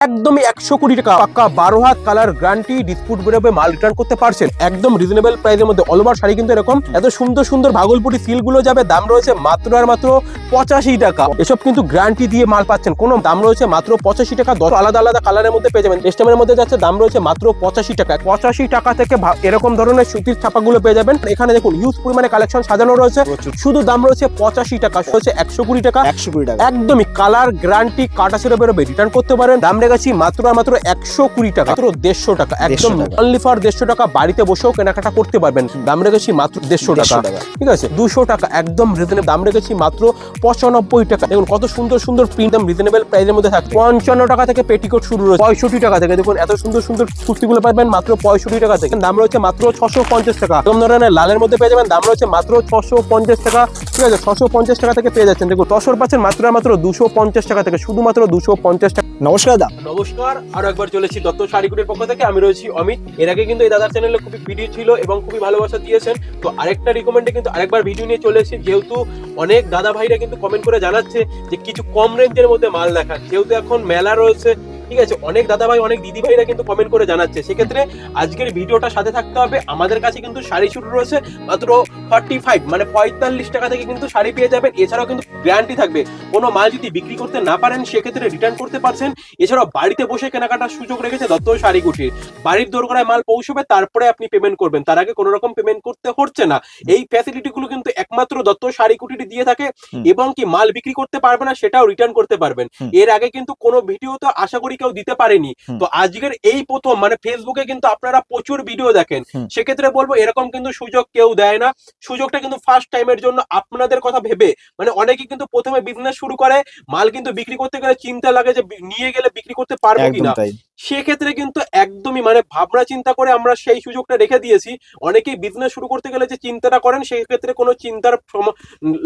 একদমই 100 কোটি টাকা পাক্কা 12 হাত কালার গ্যারান্টি ডিসপুট বেরোবে মাল রিটার্ন করতে পারছেন একদম রিজনেবল প্রাইসের মধ্যে। অল ওভার শাড়ি কিন্তু এরকম এত সুন্দর সুন্দর ভাগলপুরি সিল গুলো যাবে, দাম রয়েছে মাত্র আর মাত্র 85 টাকা। এসব কিন্তু গ্যারান্টি দিয়ে মাল পাচ্ছেন, কোনো দাম রয়েছে মাত্র 85 টাকা। 10 আলাদা আলাদা কালারের মধ্যে পেয়ে যাবেন। স্টেমের মধ্যে যাচ্ছে দাম রয়েছে মাত্র 85 টাকা। 85 টাকা থেকে এরকম ধরনের সুতির ছাপাগুলো পেয়ে যাবেন। এখানে দেখুন হিউজ পরিমাণে কালেকশন সাজানো রয়েছে, শুধু দাম রয়েছে 85 টাকা। হচ্ছে 100 কোটি টাকা, 100 কোটি টাকা একদমই কালার গ্যারান্টি কাটা ছেড়ে বেরোবে, রিটার্ন করতে পারেন। দাম রেখেছি মাত্র আর মাত্র 100 কোটি টাকা, মাত্র 150 টাকা, একদম অনলি ফর 150 টাকা। বাড়িতে বসেও কেনাকাটা করতে পারবেন। দাম রেখেছি মাত্র 150 টাকা, ঠিক আছে। 200 টাকা একদম রিজনেবল, দাম রেখেছি মাত্র 95 টাকা। দেখুন কত সুন্দর সুন্দর প্রিন্ট রিজনেবল প্রাইসের মধ্যে থাকে। 55 টাকা থেকে পেটিকোট শুরু রয়েছে, 65 টাকা থেকে দেখুন এত সুন্দর সুন্দর কুর্তিগুলো পাবেন মাত্র 65 টাকা থেকে। দাম রয়েছে মাত্র 650 টাকা। এরকম ধরনের লালের মধ্যে পেয়ে যাবেন, দাম রয়েছে মাত্র 650 টাকা, ঠিক আছে। 650 টাকা থেকে পেয়ে যাচ্ছেন। দেখুন তসর পাচ্ছেন মাত্র মাত্র 250 টাকা থেকে, শুধুমাত্র 250 টাকা। নমস্কার দাদা। নমস্কার, আরো একবার চলেছি দত্ত শাড়িকুটির পক্ষ থেকে। আমি রয়েছি অমিত। এর আগে কিন্তু এই দাদার চ্যানেলে খুবই ভিডিও ছিল এবং খুবই ভালোবাসা দিয়েছেন। তো আরেকটা রিকমেন্ডে কিন্তু আরেকবার ভিডিও নিয়ে চলে এসেছি, যেহেতু অনেক দাদা ভাইরা কিন্তু কমেন্ট করে জানাচ্ছে যে কিছু কম রেঞ্জের মধ্যে মাল দেখান। যেহেতু এখন মেলা রয়েছে, ঠিক আছে, অনেক দাদা ভাই অনেক দিদি ভাইরা কিন্তু কমেন্ট করে জানাচ্ছে, সেক্ষেত্রে আজকের ভিডিওটা সাথে থাকতে হবে। আমাদের কাছে কিন্তু শাড়ি শুরু রয়েছে মাত্র 45 মানে 45 টাকা থেকে কিন্তু শাড়ি পেয়ে যাবেন। এছাড়াও কিন্তু গ্যারান্টি থাকবে, কোনো মাল যদি বিক্রি করতে না পারেন সেক্ষেত্রে রিটার্ন করতে পারছেন। এছাড়াও বাড়িতে বসে কেনাকাটার সুযোগ রেখেছে দত্ত শাড়িকুটির। বাড়ির দোরগোড়ায় মাল পৌঁছবে, তারপরে আপনি পেমেন্ট করবেন, তার আগে কোনো রকম পেমেন্ট করতে হচ্ছে না। এই ফ্যাসিলিটি গুলো কিন্তু একমাত্র দত্ত শাড়িকুটির দিয়ে থাকে। এবং কি মাল বিক্রি করতে পারবে না সেটাও রিটার্ন করতে পারবেন। এর আগে কিন্তু কোনো ভিডিও তো আশা করি কেউ দিতে পারেনি। তো আজকের এই প্রথম, মানে ফেসবুকে কিন্তু আপনারা প্রচুর ভিডিও দেখেন, সেক্ষেত্রে বলবো এরকম কিন্তু সুযোগ কেউ দেয় না। সুযোগটা কিন্তু ফার্স্ট টাইমের জন্য আপনাদের কথা ভেবে, মানে অনেকে কিন্তু প্রথমে বিজনেস শুরু করে, মাল কিন্তু বিক্রি করতে গেলে চিন্তা লাগে যে নিয়ে গেলে বিক্রি করতে পারবো কিনা। সেক্ষেত্রে কিন্তু একদমই মানে ভাবনা চিন্তা করে আমরা সেই সুযোগটা রেখে দিয়েছি। অনেকেই বিজনেস শুরু করতে গেলে যে চিন্তাটা করেন, সেই ক্ষেত্রে কোনো চিন্তার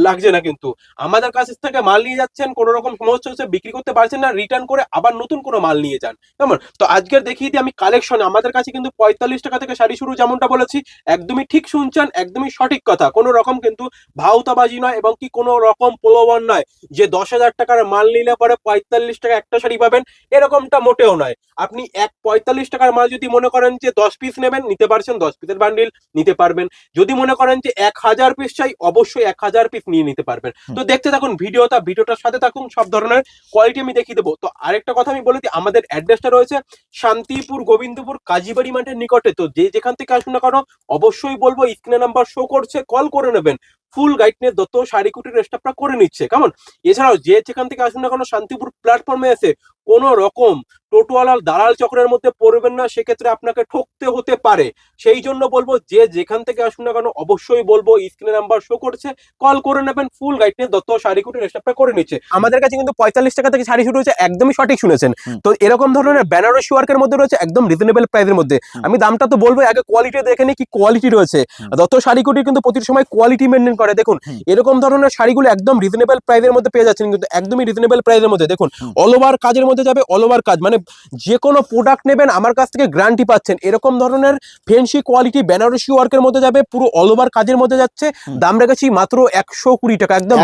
লাগছে না। কিন্তু আমাদের কাছ থেকে মাল নিয়ে যাচ্ছেন, কোনো রকম সমস্যা হচ্ছে, বিক্রি করতে পারছেন না, রিটার্ন করে আবার নতুন কোনো মাল নিয়ে যান, কেমন? তো আজকের দেখিয়ে দিই আমি কালেকশন। আমাদের কাছে কিন্তু 45 টাকা থেকে শাড়ি শুরু, যেমনটা বলেছি একদমই ঠিক শুনছেন, একদমই সঠিক কথা। কোনো রকম কিন্তু ভাউতাবাজি নয় এবং কি কোনো রকম প্রলোভন নয় যে 10,000 টাকার মাল নিলে পরে 45 টাকা একটা শাড়ি পাবেন, এরকমটা মোটেও নয়। আপনি 45 টাকার মাল যদি মনে করেন যে 10 পিস নেবেন, নিতে পারছেন, 10 পিসের বান্ডিল নিতে পারবেন। যদি মনে করেন যে 1000 পিস চাই, অবশ্যই 1000 পিস নিয়ে নিতে পারবেন। তো দেখতে থাকুন ভিডিওটার সাথে থাকুন, সব ধরনের কোয়ালিটি আমি দেখিয়ে দেবো। তো আরেকটা কথা আমি বলে দিই, আমাদের অ্যাড্রেসটা রয়েছে শান্তিপুর গোবিন্দপুর কাজীবাড়ি মাঠের নিকটে। তো যে যেখান থেকে আসুন না কেন, অবশ্যই বলবো স্ক্রিনে নাম্বার শো করছে, কল করে নেবেন। ফুল গাইড নিয়ে দত্ত শাড়িকুটির স্টাফরা করে নিচ্ছে, কেমন? এছাড়াও যে যেখান থেকে আসুন না কেন, শান্তিপুর প্ল্যাটফর্মে এসে কোন রকম টোটোওয়ালার দালাল চক্রের মধ্যে পড়বেন না, সেক্ষেত্রে আপনাকে ঠকতে হতে পারে। সেই জন্য বলবো যে যেখান থেকে আসুন না কেন, অবশ্যই বলবো স্ক্রিনে নাম্বার শো করছে, কল করে নেবেন। ফুল গাইড নিয়ে দত্ত শাড়িকুটির স্টাফরা করে নিচ্ছে। আমাদের কাছে কিন্তু 45 টাকা থেকে শাড়ি শুরু হয়েছে, একদমই সঠিক শুনেছেন। তো এরকম ধরনের বেনারসি ওয়ার্কের মধ্যে রয়েছে একদম রিজনেবল প্রাইসের মধ্যে। আমি দামটা তো বলবো, আগে কোয়ালিটি দেখে নি কি কোয়ালিটি রয়েছে। দত্ত শাড়িকুটি কিন্তু প্রতি সময় কোয়ালিটি মেনটেন করে। দেখুন এরকম ধরনের শাড়িগুলো একদম রিজনেবল প্রাইসের মধ্যে পেয়ে যাচ্ছেন, কিন্তু একদমই রিজনেবল প্রাইসের মধ্যে। দেখুন অল ওভার কাজের মধ্যে যাবে, অল ওভার কাজ, মানে যে কোনো প্রোডাক্ট নেবেন আমার কাছ থেকে গ্যারান্টি পাচ্ছেন। এরকম ধরনের ফেন্সি কোয়ালিটি বেনারসি ওয়ার্কের মধ্যে যাবে, পুরো অল ওভার কাজের মধ্যে যাচ্ছে। দাম রেখেছি মাত্র 100 কোটি টাকা, একদম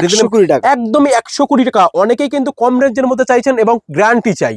একদমই 100 কোটি টাকা। অনেকেই কিন্তু কম রেঞ্জের মধ্যে চাইছেন এবং গ্যারান্টি চাই,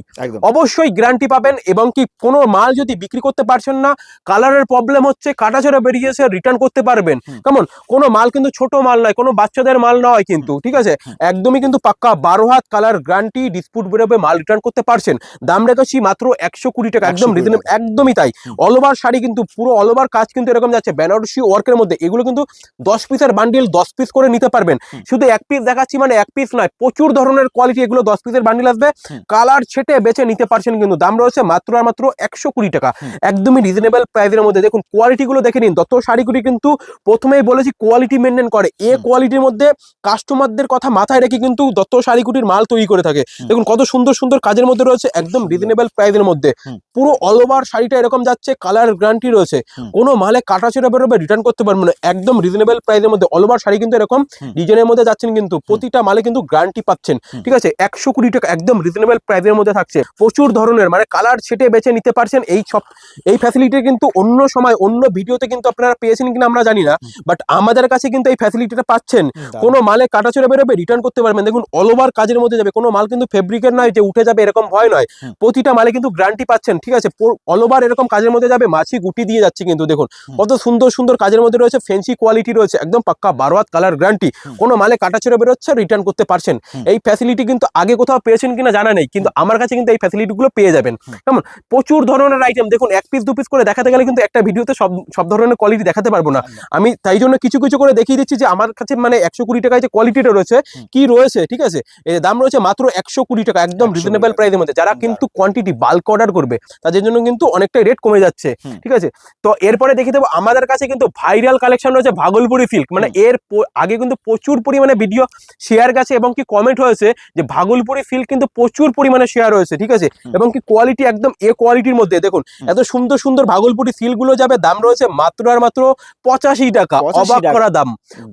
অবশ্যই গ্যারান্টি পাবেন। এবং কি কোনো মাল যদি বিক্রি করতে পারছেন না, কালারের প্রবলেম হচ্ছে, কাটাছড়া বেরিয়েছে, রিটার্ন করতে পারবেন, কেমন? কোনো মাল কিন্তু ছোট মাল নয়, কোনো বাচ্চাদের মাল নয় কিন্তু, ঠিক আছে। একদমই কিন্তু পাক্কা 12 হাত কালার গ্যারান্টি ডিসপুট বেরোবে, মাল রিটার্ন করতে পারছেন। দাম রেখেছি মাত্র 100 কোটি টাকা, একদম রিজনেবল, একদমই তাই। অল ওভার শাড়ি কিন্তু পুরো অল ওভার কাজ কিন্তু এরকম যাচ্ছে বেনারসি ওয়ার্কের মধ্যে। এগুলো কিন্তু 10 পিসের বান্ডিল 10 পিস করে নিতে পারবেন। শুধু এক পিস দেখাচ্ছি মানে এক পিস নয়, প্রচুর ধরনের কোয়ালিটি। এগুলো 10 পিসের বান্ডিল আসবে, কালার ছেটে বেছে নিতে পারছেন। কিন্তু দাম রয়েছে মাত্র আর মাত্র 100 কোটি টাকা, একদমই রিজনেবল প্রাইসের মধ্যে। দেখুন কোয়ালিটি গুলো দেখে নিন। দত্ত শাড়িকুটি কিন্তু প্রথমেই বলেছি কোয়ালিটি মেনটেন করে। এই কোয়ালিটির মধ্যে কাস্টমারদের কথা মাথায় রেখে কিন্তু দত্ত শাড়িকুটির মাল তৈরি করে থাকে। দেখুন কত সুন্দর সুন্দর কাজের মধ্যে রয়েছে, একদম রিজনেবল প্রাইসের মধ্যে। পুরো অল ওভার শাড়িটা এরকম যাচ্ছে, কালার গ্যারান্টি রয়েছে, কোনো মালে কাটাছেড়া বেরোবে, রিটার্ন করতে পারবেন না, একদম রিজনেবল প্রাইসের মধ্যে। অল ওভার শাড়ি কিন্তু এরকম ডিজাইনের মধ্যে যাচ্ছেন, কিন্তু প্রতিটা মালে কিন্তু গ্যারান্টি পাচ্ছেন, ঠিক আছে। 100 কোটি টাকা একদম রিজনেবল প্রাইসের মধ্যে থাকছে। প্রচুর ধরনের মানে কালার ছেটে বেছে নিতে পারছেন। এই ফ্যাসিলিটি কিন্তু অন্য সময় অন্য ভিডিওতে কিন্তু আপনারা পেয়েছেন কিনা আমরা জানি না, বাট আমাদের কাছে কিন্তু এই ফ্যাসিলিটিটা পাচ্ছেন। কোনো মালে কাটাছেড়া বেরোবে, রিটার্ন করতে পারবেন। দেখুন অল ওভার কাজের মধ্যে যাবে, কোনো মাল কিন্তু ফেব্রিকের নয় যে উঠে যাবে, এরকম ভয় নয়, প্রতিটা মালে কিন্তু গ্যারান্টি পাচ্ছেন। ঠিক আছে, অল ওভার এরকম কাজের মধ্যে যাবে, মাছি গুটি দিয়ে যাচ্ছে কিন্তু দেখুন কত সুন্দর সুন্দর কাজের মধ্যে রয়েছে, ফেন্সি কোয়ালিটি রয়েছে, একদম পাক্কা 12 হাত কালার গ্যারান্টি, কোনো মালে কাটা ছেড়ে বেরোচ্ছে রিটার্ন করতে পারছেন। এই ফ্যাসিলিটি কিন্তু আগে কোথাও পেয়েছেন কিনা জানা নেই, কিন্তু আমার কাছে কিন্তু এই ফ্যাসিলিটিগুলো পেয়ে যাবেন। কেমন প্রচুর ধরনের আইটেম দেখুন, এক পিস দু পিস করে দেখাতে গেলে কিন্তু একটা ভিডিওতে সব ধরনের কোয়ালিটি দেখাতে পারবো না। আমি তাই জন্য কিছু কিছু করে দেখিয়ে দিচ্ছি যে আমার কাছে মানে 120 টাকায় যে কোয়ালিটিটা রয়েছে কি রয়েছে। ঠিক আছে, এর দাম রয়েছে মাত্র 120 টাকা, একদম রিজনেবল প্রাইসের মধ্যে। যারা কিন্তু কোয়ান্টিটি বাল্ক অর্ডার করবে তাদের জন্য কিন্তু অনেকটাই রেট কমে যাচ্ছে। ঠিক আছে, তো এরপরে দেখে দেবো আমাদের কাছে কিন্তু ভাইরাল কালেকশন রয়েছে ভাগলপুরি সিল্ক। মানে এর আগে কিন্তু প্রচুর পরিমাণে ভিডিও শেয়ার গেছে এবং কি কমেন্ট হয়েছে যে ভাগলপুরি সিল্ক কিন্তু প্রচুর পরিমাণে শেয়ার হয়েছে। ঠিক আছে, এবং কি কোয়ালিটি একদম এ কোয়ালিটির মধ্যে দেখুন এত সুন্দর সুন্দর ভাগলপুরি সিল্ক গুলো যাবে, দাম রয়েছে মাত্র আর মাত্র 85 টাকা। অবাক করা দাম,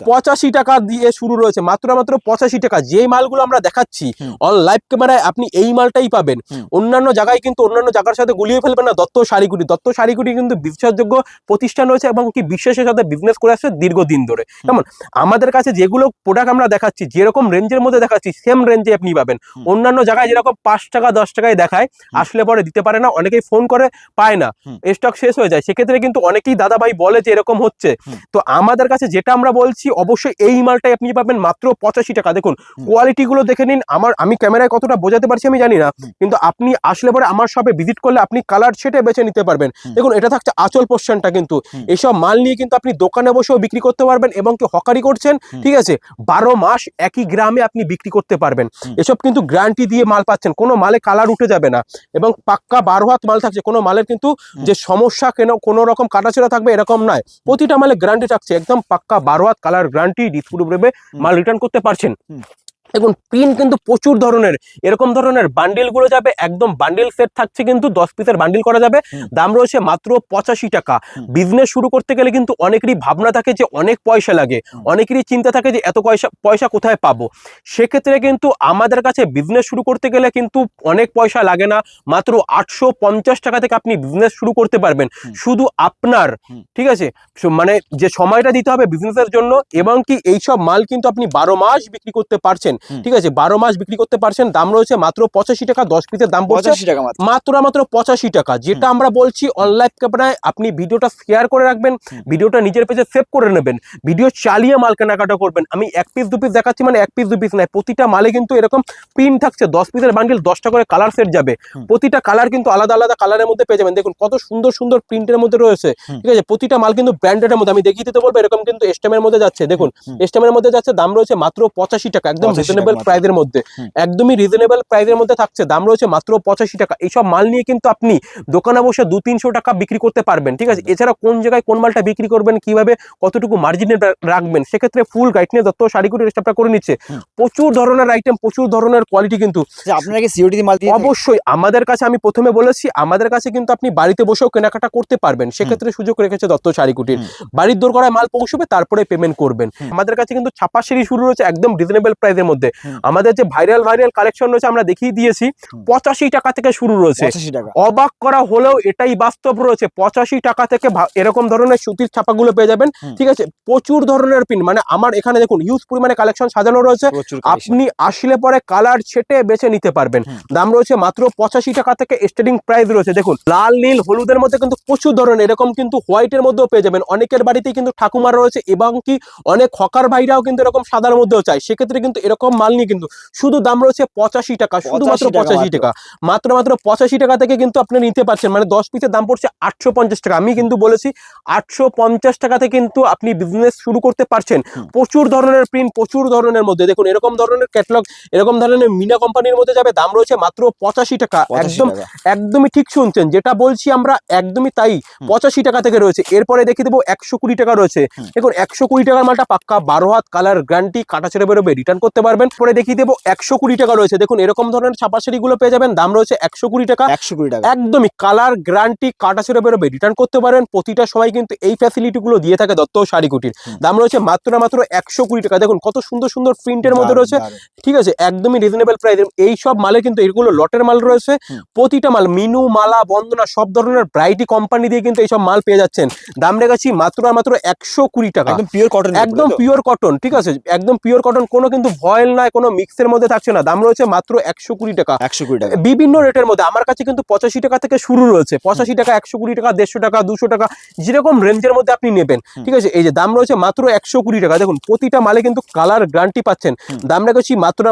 85 টাকা দিয়ে শুরু রয়েছে, মাত্র মাত্র 85 টাকা। যেই মালগুলো আমরা দেখাচ্ছি অন লাইভ ক্যামেরায় আপনি এই মালটাই পাবেন, অন্যান্য জায়গায় কিন্তু অন্যান্য জায়গার সাথে গুলিয়ে ফেলবেন না। দত্ত শাড়িকুটি, দত্ত শাড়িকুটি কিন্তু বিশ্বাসযোগ্য প্রতিষ্ঠান রয়েছে এবং কি বিশ্বাসের সাথে বিজনেস করে আসছে দীর্ঘদিন ধরে। যেমন আমাদের কাছে যেগুলো প্রোডাক্ট আমরা দেখাচ্ছি, যেরকম রেঞ্জের মধ্যে দেখাচ্ছি সেম রেঞ্জে আপনি পাবেন। অন্যান্য জায়গায় যেরকম 5 টাকা 10 টাকায় দেখায়, আসলে পরে দিতে পারে না, অনেকেই ফোন করে পায় না, স্টক শেষ হয়ে যায়। সেক্ষেত্রে কিন্তু অনেকেই দাদা ভাই বলে যে এরকম হচ্ছে। তো আমাদের কাছে যেটা আমরা বলছি অবশ্যই এই মালটাই আপনি পাবেন মাত্র 85 টাকা। দেখুন কোয়ালিটি গুলো দেখে নিন। আমি ক্যামেরায় কতটা বোঝাতে পারছি আমি জানি না, কিন্তু আপনি আসলে পরে আমার শপে ভিজিট করলে আপনি কালার ছেটে বেছে নিতে পারবেন। দেখুন এটা থাকছে আঁচল পোর্শনটা, কিন্তু এইসব মাল নিয়ে কিন্তু আপনি দোকানে বসেও বিক্রি করতে পারবেন এবং কি হকারি করছেন। ঠিক আছে, 12 মাস একই গ্রামে আপনি বিক্রি করতে পারবেন। এসব কিন্তু গ্যারান্টি দিয়ে মাল পাচ্ছেন, কোনো মালে কালার উঠে যাবে না এবং পাক্কা 12 হাত মাল থাকছে। কোনো মালের কিন্তু যে সমস্যা কোনো রকম কাটাছেড়া থাকবে এরকম নয়, প্রতিটা মালে গ্যারান্টি থাকছে, একদম পাক্কা 12 হাত কালার গ্যারান্টি, ডিসপুট ব্রেবে মাল রিটার্ন করতে পারছেন। দেখুন প্রিন্ট কিন্তু প্রচুর ধরনের, এরকম ধরনের বান্ডিল গুলো যাবে, একদম বান্ডিল সেট থাকছে, কিন্তু 10 পিসের বান্ডিল করা যাবে, দাম রয়েছে মাত্র 85 টাকা। বিজনেস শুরু করতে গেলে কিন্তু অনেকেরই ভাবনা থাকে যে অনেক পয়সা লাগে, অনেকেরই চিন্তা থাকে যে এত পয়সা কোথায় পাবো। সেক্ষেত্রে কিন্তু আমাদের কাছে বিজনেস শুরু করতে গেলে কিন্তু অনেক পয়সা লাগে না, মাত্র 850 টাকা থেকে আপনি বিজনেস শুরু করতে পারবেন। শুধু আপনার ঠিক আছে মানে যে সময়টা দিতে হবে বিজনেসের জন্য, এবং কি এইসব মাল কিন্তু আপনি 12 মাস বিক্রি করতে পারছেন। ঠিক আছে, 12 মাস বিক্রি করতে পারছেন, দাম রয়েছে মাত্র 85 টাকা। 10 পিসের দাম পড়ছে মাত্র 85 টাকা। যেটা আমরা বলছি অনলাইন ক্যামেরায় আপনি ভিডিওটা শেয়ার করে রাখবেন, ভিডিওটা নিজের পেজে সেভ করে নেবেন, ভিডিও চালিয়ে মাল কেনাকাটা করবেন। আমি এক পিস দু পিস দেখাচ্ছি, মানে এক পিস দু পিস নয়, প্রতিটা মালে কিন্তু এরকম প্রিন্ট থাকছে। 10 পিসের বান্ডিল 10টা করে কালার সেট যাবে, প্রতিটা কালার কিন্তু আলাদা আলাদা কালারের মধ্যে পেয়ে যাবেন। দেখুন কত সুন্দর সুন্দর প্রিন্টের মধ্যে রয়েছে। ঠিক আছে, প্রতিটা মাল কিন্তু ব্র্যান্ডেডের মধ্যে। আমি দেখিয়ে দিতে বলবো, এরকম কিন্তু এস্টেমের মধ্যে যাচ্ছে, দেখুন এস্টেমের মধ্যে যাচ্ছে, দাম রয়েছে মাত্র 85 টাকা, একদম রিজনেবল প্রাইসের মধ্যে, একদমই রিজনেবল প্রাইসের মধ্যে থাকছে, দাম রয়েছে মাত্র 85 টাকা। এইসব মাল নিয়ে কিন্তু আপনি দোকানে বসে 200-300 টাকা বিক্রি করতে পারবেন। ঠিক আছে, এছাড়া কোন জায়গায় কোন মালটা বিক্রি করবেন, কিভাবে কতটুকু মার্জিনে রাখবেন, সেক্ষেত্রে ফুল গাইড নিয়ে দত্ত শাড়িকুটির স্টাফটা করে নিচ্ছে। প্রচুর ধরনের আইটেম, প্রচুর ধরনের কোয়ালিটি, কিন্তু আপনারা কি সিওডি মাল দিয়ে? অবশ্যই আমাদের কাছে, আমি প্রথমে বলেছি আমাদের কাছে কিন্তু আপনি বাড়িতে বসেও কেনাকাটা করতে পারবেন। সেক্ষেত্রে সুযোগ রেখেছে দত্ত শাড়িকুটির, বাড়ির দোরগোড়ায় মাল পৌঁছবে তারপরে পেমেন্ট করবেন। আমাদের কাছে কিন্তু ছাপা সিঁড়ি শুরু রয়েছে একদম রিজনেবল প্রাইসের মধ্যে। আমাদের যে ভাইরাল কালেকশন রয়েছে আমরা দেখিয়ে দিয়েছি, 85 টাকা থেকে শুরু রয়েছে। অবাক করা হলেও এটাই বাস্তব রয়েছে, 85 টাকা থেকে এরকম ধরনের সুতির ছাপাগুলো পেয়ে যাবেন। ঠিক আছে, প্রচুর ধরনের প্রিন্ট, মানে আমার এখানে দেখুন হিউজ পরিমাণে কালেকশন সাজানো রয়েছে, আপনি আসলে পরে কালার ছেটে বেছে নিতে পারবেন। দাম রয়েছে মাত্র 85 টাকা থেকে স্টার্টিং প্রাইস রয়েছে। দেখুন লাল নীল হলুদের মধ্যে কিন্তু প্রচুর ধরনের, এরকম কিন্তু হোয়াইটের মধ্যেও পেয়ে যাবেন। অনেকের বাড়িতেই কিন্তু ঠাকুমার রয়েছে এবং কি অনেক হকার ভাইরাও কিন্তু এরকম সাদার মধ্যেও চাই, সেক্ষেত্রে কিন্তু এরকম মাল নিয়ে কিন্তু শুধু দাম রয়েছে 85 টাকা, শুধুমাত্র 85 টাকা, মাত্র 85 টাকা থেকে কিন্তু আপনি নিতে পারছেন। মানে 10 পিসের দাম পড়ছে 850 টাকা। আমি কিন্তু বলেছি 850 টাকাতে কিন্তু আপনি বিজনেস শুরু করতে পারছেন। প্রচুর ধরনের প্রিন্ট, প্রচুর ধরনের মধ্যে দেখুন এরকম ধরনের ক্যাটালগ, এরকম ধরনের মিনা কোম্পানির মধ্যে যাবে, দাম রয়েছে মাত্র 85 টাকা। একদমই ঠিক শুনছেন, যেটা বলছি আমরা একদমই তাই, 85 টাকা থেকে রয়েছে। এরপরে দেখিয়ে দেবো 120 টাকা রয়েছে। দেখুন 120 টাকার মালটা পাক্কা 12 হাত কালার গ্যারান্টি, কাটা ছেড়ে বেরোবে, রিটার্ন করতে পারবেন। পরে দেখিয়ে দেবো 120 টাকা রয়েছে। দেখুন এরকম ধরনের ছাপা শাড়িগুলো পেয়ে যাবেন, দাম রয়েছে 120 টাকা। 120 টাকা, একদমই কালার গ্যারান্টি, কাটা ছেড়ে বেরোবে, রিটার্ন করতে পারেন। প্রতিটা সময় কিন্তু এই ফ্যাসিলিটি গুলো দিয়ে থাকে দত্ত শাড়িকুটির। দাম রয়েছে মাত্র 120 টাকা। দেখুন কত সুন্দর সুন্দর প্রিন্টের মধ্যে রয়েছে। ঠিক আছে, একদমই রিজনেবল প্রাইস। এই সব মালে কিন্তু এগুলো লটের মাল রয়েছে, প্রতিটা মাল মিনু, মালা, বন্দনা সব ধরনের ব্রাইটি কোম্পানি দিয়ে কিন্তু এইসব মাল পেয়ে যাচ্ছেন। দাম রেখেছি মাত্র 120 টাকা, একদম পিওর কটন, একদম পিওর কটন। ঠিক আছে, একদম পিওর কটন, কোনো কিন্তু ভয়েল সেল নয়, কোনো মিক্সের মধ্যে থাকছে না, দাম রয়েছে মাত্র 120 টাকা। 120 টাকা বিভিন্ন রেটের মধ্যে আমার কাছে কিন্তু 85 টাকা থেকে শুরু রয়েছে, 85 টাকা, 120 টাকা, 150 টাকা, 200 টাকা, যেরকম রেঞ্জের মধ্যে আপনি নেবেন, ঠিক আছে। এই যে দাম রয়েছে মাত্র 120 টাকা। দেখুন প্রতিটা মালে কিন্তু কালার গ্যারান্টি পাচ্ছেন, দাম রেখেছি মাত্র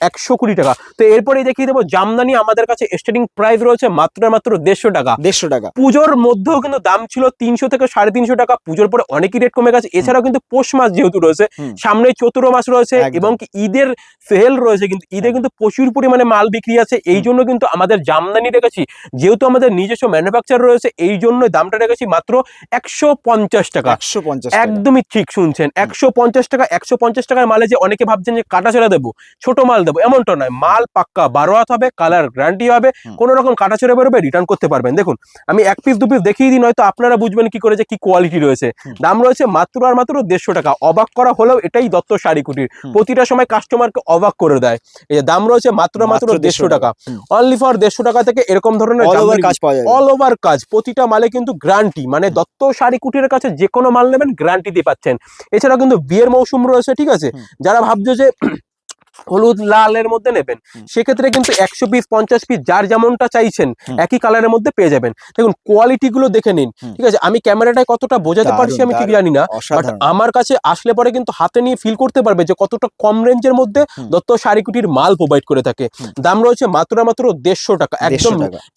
120 টাকা। তো এরপরে দেখিয়ে দেবো জামদানি, আমাদের কাছে স্টার্টিং প্রাইস রয়েছে মাত্র 150 টাকা। 150 টাকা। পুজোর মধ্যেও কিন্তু দাম ছিল 300 থেকে 350 টাকা, পুজোর পরে অনেকই রেট কমে গেছে। এছাড়াও কিন্তু পৌষ মাস যেহেতু রয়েছে, সামনে চতুর মাস রয়েছে এবং কি ঈদের সেল রয়েছে, কিন্তু ঈদে কিন্তু প্রচুর পরিমাণে মাল বিক্রি আছে। এই জন্য কিন্তু আমাদের জামদানি রেখেছি, যেহেতু আমাদের নিজস্ব ম্যানুফ্যাকচার রয়েছে, এই জন্য দামটা রেখেছি মাত্র 150 টাকা। 150 একদমই ঠিক শুনছেন, 150 টাকা। 150 টাকার মালে যে অনেকে ভাবছেন যে কাটা ছেড়ে দেবো, ছোট মাল দেবো, এমনটা নয়। মাল পাক্কা 12 হাত হবে, কালার গ্যারান্টি হবে, কোনো রকম কাটা ছেড়ে বেরোবে রিটার্ন করতে পারবেন। দেখুন আমি এক পিস দু পিস দেখিয়ে দিই, নয়তো আপনারা বুঝবেন কি করে যে কি কোয়ালিটি রয়েছে। দাম রয়েছে মাত্র আর মাত্র 150 টাকা। অবাক করা হলেও এটাই দত্ত শাড়ি কুটির, প্রতিটা সময় কাস্টমারকে অবাক করে দেয়। এই যে দাম রয়েছে মাত্র 150 টাকা, অনলি ফর 150 টাকা থেকে এরকম ধরনের অল ওভার কাজ, প্রতিটা মালে কিন্তু গ্যারান্টি, মানে দত্ত শাড়ি কুটিরের কাছে যে কোনো মাল নেবেন গ্যারান্টি দিয়ে পাচ্ছেন। এছাড়াও কিন্তু বিয়ের মৌসুম রয়েছে, ঠিক আছে। যারা ভাবছো যে হলুদ লালের মধ্যে নেবেন, সেক্ষেত্রে কিন্তু 100 পিস 50 পিস যার যেমনটা চাইছেন একই কালারের মধ্যে পেয়ে যাবেন। দেখুন কোয়ালিটি গুলো দেখে নিন, ঠিক আছে। আমি ক্যামেরাটায় কতটা বোঝাতে পারছি আমি ঠিক জানি না, বাট আমার কাছে আসলে পরে কিন্তু হাতে নিয়ে ফিল করতে পারবে যে কতটা কম রেঞ্জের মধ্যে দত্ত শাড়ি কুটির মাল প্রোভাইড করে থাকে। দাম রয়েছে মাত্র 150 টাকা।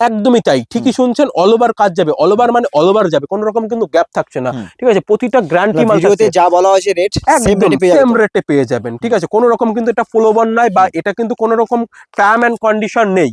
একদমই তাই, ঠিকই শুনছেন। অল ওভার কাজ যাবে, অল ওভার মানে অল ওভার যাবে, কোনো রকম কিন্তু গ্যাপ থাকছে না, ঠিক আছে। প্রতিটা গ্যারান্টি মাল যা বলা হয়েছে রেট সেম রেটে পেয়ে যাবেন, ঠিক আছে। কোনো রকম কিন্তু এটা নাই, বা এটা কিন্তু কোনো রকম টার্ম এন্ড কন্ডিশন নেই।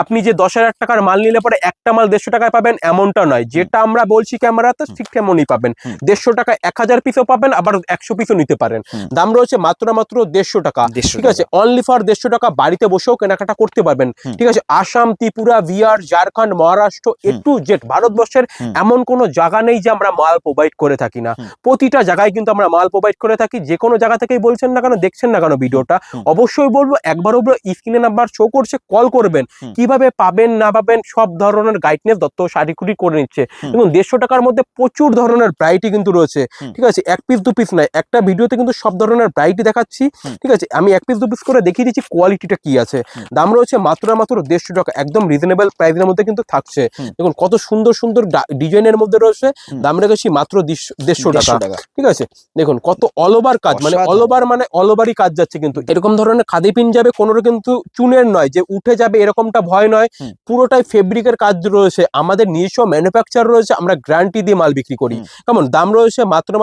আপনি যে 10,000 টাকার মাল নিলে পরে একটা মাল 150 টাকায় পাবেন এমনটা নয়, যেটা আমরা বলছি ক্যামেরাতে ঠিক তেমনই পাবেন। 150 টাকা 1000 পিসও পাবেন, আবার 100 পিসও নিতে পারেন। দাম রয়েছে মাত্র 150 টাকা, ঠিক আছে। অনলি ফর 150 টাকা, বাড়িতে বসেও কেনাকাটা করতে পারবেন, ঠিক আছে। আসাম, ত্রিপুরা, বিহার, ঝাড়খণ্ড, মহারাষ্ট্র, এ টু জেড ভারতবর্ষের এমন কোনো জায়গা নেই যে আমরা মাল প্রোভাইড করে থাকি না। প্রতিটা জায়গায় কিন্তু আমরা মাল প্রোভাইড করে থাকি। যে কোনো জায়গা থেকেই বলছেন না কেন, দেখছেন না কেন ভিডিওটা, অবশ্যই বলবো একবার স্ক্রিনে নাম্বার শো করছে, কল করবেন। কিভাবে পাবেন না পাবেন সব ধরনের গাইডনেস দত্ত শাড়ি কুটির করে নিচ্ছে। এবং 150 টাকার মধ্যে প্রচুর ধরনের ভ্যারাইটি কিন্তু রয়েছে, ঠিক আছে। এক পিস দু পিস নয়, একটা ভিডিওতে কিন্তু সব ধরনের ভ্যারাইটি দেখাচ্ছি, ঠিক আছে। আমি এক পিস দু পিস করে দেখিয়ে দিচ্ছি কোয়ালিটিটা কি আছে। দাম রয়েছে মাত্র 150 টাকা, একদম রিজনেবল প্রাইসের মধ্যে কিন্তু থাকছে। দেখুন কত সুন্দর সুন্দর ডিজাইনের মধ্যে রয়েছে, দাম রেখেছি মাত্র 150 টাকা, ঠিক আছে। দেখুন কত অল ওভার কাজ, মানে অল ওভার মানে অল ওভারই কাজ যাচ্ছে। কিন্তু এরকম ধরনের খাদি পিন যাবে, কোনো কিন্তু চুনের নয় যে উঠে যাবে এরকমটা ভয় নয়, পুরোটাই ফেব্রিকের কাজ রয়েছে। আমাদের নিজস্ব ম্যানুফ্যাকচার রয়েছে, আমরা গ্যারান্টি দিয়ে মাল বিক্রি করি। কেমন দাম রয়েছে মাত্র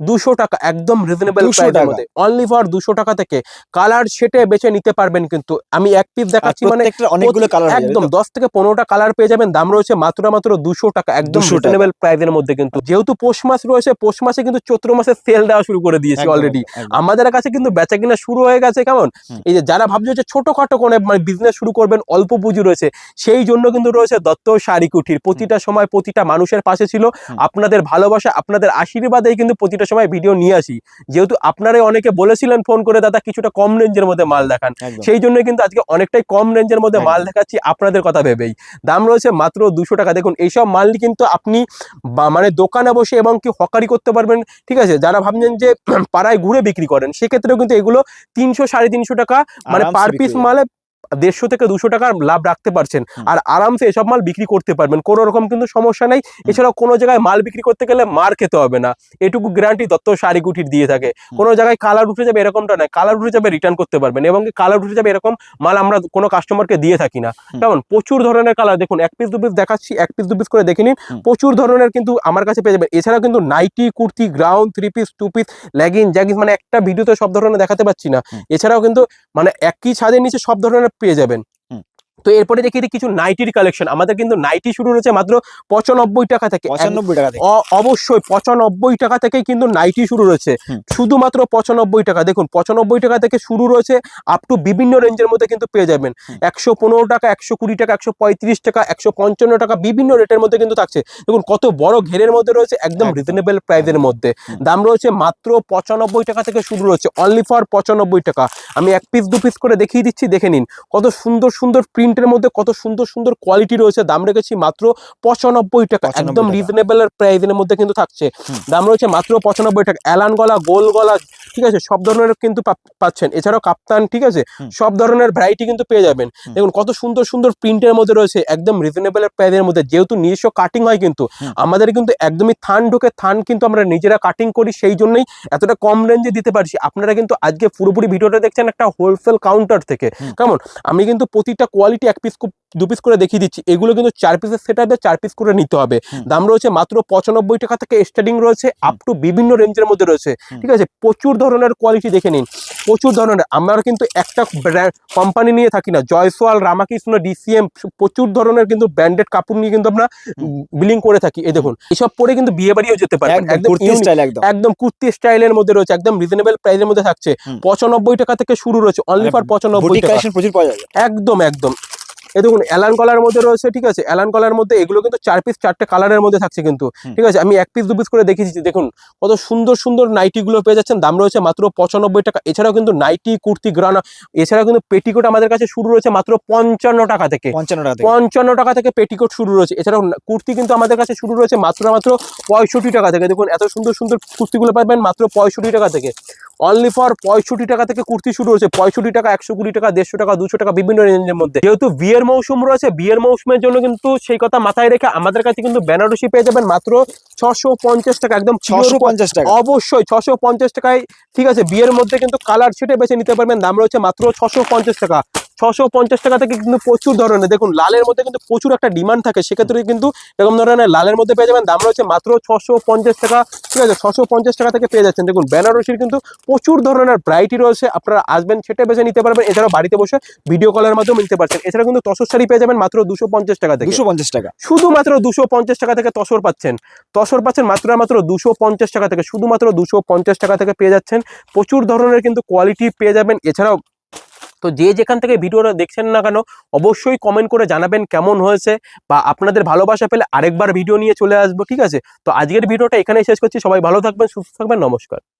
200 টাকা, একদম রিজনেবল প্রাইসের মধ্যে, অনলি ফর 200 টাকা থেকে কালার সেটে বেছে নিতে পারবেন। কিন্তু আমি এক পিস দেখাচ্ছি, মানে অনেকগুলো কালার, একদম 10 থেকে 15টা কালার পেয়ে যাবেন। দাম রয়েছে মাত্র 200 টাকা, একদম রিজনেবল প্রাইসের মধ্যে। কিন্তু যেহেতু পৌষ মাস রয়েছে, পৌষ মাসে কিন্তু চৈত্র মাসে সেল দেওয়া শুরু করে দিয়েছি অলরেডি। আমাদের কাছে কিন্তু বেচা কিনা শুরু হয়ে গেছে। কেমন এই যে যারা ভাবছো যে ছোটখাটো কোনো মানে বিজনেস শুরু করবেন, অল্প পুঁজি রয়েছে, সেই জন্য কিন্তু রয়েছে দত্ত শাড়ি কুটির। প্রতিটা সময় প্রতিটা মানুষের পাশে ছিল, আপনাদের ভালোবাসা আপনাদের আশীর্বাদেই কিন্তু প্রতিটা সময় ভিডিও নিয়ে আসি। যেহেতু আপনারাই অনেকে বলেছিলেন ফোন করে, দাদা কিছুটা কম রেঞ্জের মধ্যে মাল দেখান, সেই জন্য কিন্তু আজকে অনেকটাই কম রেঞ্জের মধ্যে মাল দেখাচ্ছি আপনাদের কথা ভেবেই। দাম রয়েছে মাত্র 200 টাকা। দেখুন এইসব মাল কিন্তু আপনি মানে দোকানে বসে এবং কি হকারি করতে পারবেন, ঠিক আছে। যারা ভাবছেন যে পাড়ায় ঘুরে বিক্রি করেন, সেক্ষেত্রেও কিন্তু এগুলো 300 350 টাকা মানে পার পিস মালে 150 থেকে 200 টাকার লাভ রাখতে পারছেন, আর আরামসে এসব মাল বিক্রি করতে পারবেন, কোনো রকম কিন্তু সমস্যা নেই। এছাড়াও কোনো জায়গায় মাল বিক্রি করতে গেলে মার খেতে হবে না, এটুকু গ্যারান্টি দত্ত শাড়ি কুটির দিয়ে থাকে। কোনো জায়গায় কালার উঠে যাবে এরকমটা নয়, কালার উঠে যাবে রিটার্ন করতে পারবেন, এবং কালার উঠে যাবে এরকম মাল আমরা কোনো কাস্টমারকে দিয়ে থাকি না। কেমন প্রচুর ধরনের কালার, দেখুন এক পিস দু পিস দেখাচ্ছি, এক পিস দু পিস করে দেখে নিন, প্রচুর ধরনের কিন্তু আমার কাছে পেয়ে যাবেন। এছাড়াও কিন্তু nighty, kurti, gown, 3 piece 2 piece, legging, jeggings, মানে একটা ভিডিওতে সব ধরনের দেখাতে পাচ্ছি না। এছাড়াও কিন্তু মানে একই ছাদের নিচে সব ধরনের পেয়ে যাবেন। তো এরপরে দেখি কিছু নাইটির কালেকশন। আমাদের কিন্তু নাইটি শুরু রয়েছে মাত্র 95 টাকা থেকে। 95 টাকা থেকে অবশ্যই 95 টাকা থেকেই কিন্তু নাইটি শুরু রয়েছে, শুধুমাত্র 95 টাকা। দেখুন 95 টাকা থেকে শুরু রয়েছে, আপ টু বিভিন্ন রেঞ্জের মধ্যে কিন্তু পেয়ে যাবেন। 115 টাকা, 120 টাকা, 135 টাকা, 155 টাকা, বিভিন্ন রেটের মধ্যে কিন্তু থাকছে। দেখুন কত বড় ঘেরের মধ্যে রয়েছে, একদম রিজনেবল প্রাইসের মধ্যে। দাম রয়েছে মাত্র 95 টাকা থেকে শুরু রয়েছে, অনলি ফর 95 টাকা। আমি এক পিস দু পিস করে দেখিয়ে দিচ্ছি, দেখে নিন কত সুন্দর সুন্দর প্রিন্ট প্রিন্টের মধ্যে কত সুন্দর সুন্দর কোয়ালিটি রয়েছে, দাম রেখেছি মাত্র 95 টাকা, 95 একদম টাকা। রিজনেবল প্রাইসের মধ্যে কিন্তু থাকছে। হুম। দাম রয়েছে মাত্র 95 টাকা। অ্যালান গলা, গোল গলা, ঠিক আছে, সব ধরনের কিন্তু পাচ্ছেন। এছাড়াও কাপ্তান, ঠিক আছে, হুম। সব ধরনের ভ্যারাইটি কিন্তু পেয়ে যাবেন। হুম। দেখুন কত সুন্দর সুন্দর প্রিন্টের মধ্যে রয়েছে, একদম রিজনেবল প্রাইসের মধ্যে। যেহেতু নিজস্ব কাটিং হয় কিন্তু হুম। আমাদের কিন্তু একদমই থান ঢোকে, থান কিন্তু আমরা নিজেরা কাটিং করি, সেই জন্যই এতটা কম রেঞ্জে দিতে পারছি। আপনারা কিন্তু আজকে পুরোপুরি ভিডিওটা দেখছেন একটা হোলসেল কাউন্টার থেকে। হুম। কেমন, আমি কিন্তু প্রতিটা কোয়ালিটি 1 পিস 2 পিস করে দেখিয়ে দিচ্ছি। এগুলো কিন্তু 4 পিসের সেট হবে, 4 পিস করে নিতে হবে। হুম। দাম রয়েছে মাত্র 95 টাকা থেকে স্টার্টিং রয়েছে, আপ টু বিভিন্ন রেঞ্জের মধ্যে রয়েছে। হুম। ঠিক আছে, প্রচুর ধরনের কোয়ালিটি দেখে নিন, প্রচুর ধরনের। আমরা কিন্তু একটা কোম্পানি নিয়ে থাকি না, জয়সওয়াল, রামাকৃষ্ণ, ডিসিএম, প্রচুর ধরনের কিন্তু ব্র্যান্ডেড কাপড় নিয়ে কিন্তু আমরা বিলিং করে থাকি। এই দেখুন, এসব পরে কিন্তু বিয়ে বাড়িও যেতে পারবেন, একদম একদম কুর্তি unique, স্টাইল একদম। একদম কুর্তি স্টাইলের মধ্যে রয়েছে, একদম রিজনেবল প্রাইসের মধ্যে থাকছে। হুম। 95 টাকা থেকে শুরু রয়েছে, অনলি ফর 95 বুটিক টাকা। কালেকশন প্রচুর পাওয়া যাবে। একদম একদম। এই দেখুন অ্যালান কলার মধ্যে রয়েছে, ঠিক আছে, অ্যালান কলার মধ্যে এগুলো কিন্তু 4 পিস 4টে কালারের মধ্যে থাকছে কিন্তু। হুম। ঠিক আছে, আমি 1 পিস 2 পিস করে দেখিয়ে দিচ্ছি। দেখুন কত সুন্দর সুন্দর নাইটি গুলো পেয়ে যাচ্ছেন, দাম রয়েছে মাত্র 95 টাকা। এছাড়াও কিন্তু নাইটি, কুর্তি, গ্রানা, এছাড়াও কিন্তু পেটিকোট আমাদের কাছে শুরু রয়েছে মাত্র 55 টাকা থেকে। 55 টাকা থেকে। 55 টাকা থেকে পেটিকোট শুরু রয়েছে। এছাড়াও কুর্তি কিন্তু আমাদের কাছে শুরু রয়েছে মাত্র 65 টাকা থেকে। দেখুন এত সুন্দর সুন্দর কুর্তিগুলো পাবেন মাত্র 65 টাকা থেকে। অনলি ফর 65 টাকা থেকে কুর্তি শুরু হচ্ছে। 65 টাকা, 120 টাকা, 150 টাকা, 200 টাকা, বিভিন্ন রেঞ্জের মধ্যে। যেহেতু বিয়ের মৌসুম রয়েছে, বিয়ের মৌসুমের জন্য কিন্তু সেই কথা মাথায় রেখে আমাদের কাছে কিন্তু বেনারসি পেয়ে যাবেন মাত্র 650 টাকা, একদম pure 650 টাকা। অবশ্যই 650 টাকায়। ঠিক আছে, বিয়ের মধ্যে কিন্তু কালার ছেটে বেছে নিতে পারবেন। দাম রয়েছে মাত্র 650 টাকা। 650 টাকা থেকে কিন্তু প্রচুর ধরনের, দেখুন লালের মধ্যে কিন্তু প্রচুর একটা ডিমান্ড থাকে, সেক্ষেত্রে কিন্তু এরকম ধরনের লালের মধ্যে পেয়ে যাবেন। দাম রয়েছে মাত্র 650 টাকা। ঠিক আছে, 650 টাকা থেকে পেয়ে যাচ্ছেন। দেখুন বেনারসির কিন্তু প্রচুর ধরনের ভ্যারাইটি রয়েছে, আপনারা আসবেন সেটা বেছে নিতে পারবেন। এছাড়াও বাড়িতে বসে ভিডিও কলের মাধ্যমে নিতে পারছেন। এছাড়া কিন্তু তসর শাড়ি পেয়ে যাবেন মাত্র 250 টাকা থেকে। 250 টাকা। শুধুমাত্র 250 টাকা থেকে তসর পাচ্ছেন। তসর পাচ্ছেন মাত্র 250 টাকা থেকে, শুধুমাত্র 250 টাকা থেকে পেয়ে যাচ্ছেন। প্রচুর ধরনের কিন্তু কোয়ালিটি পেয়ে যাবেন। এছাড়াও তো যে যেখান থেকে ভিডিওটা দেখছেন না কেন, অবশ্যই কমেন্ট করে জানাবেন কেমন হয়েছে, বা আপনাদের ভালোবাসা পেলে আরেকবার ভিডিও নিয়ে চলে আসবো। ঠিক আছে, তো আজকের ভিডিওটা এখানেই শেষ করছি। সবাই ভালো থাকবেন, সুস্থ থাকবেন, নমস্কার।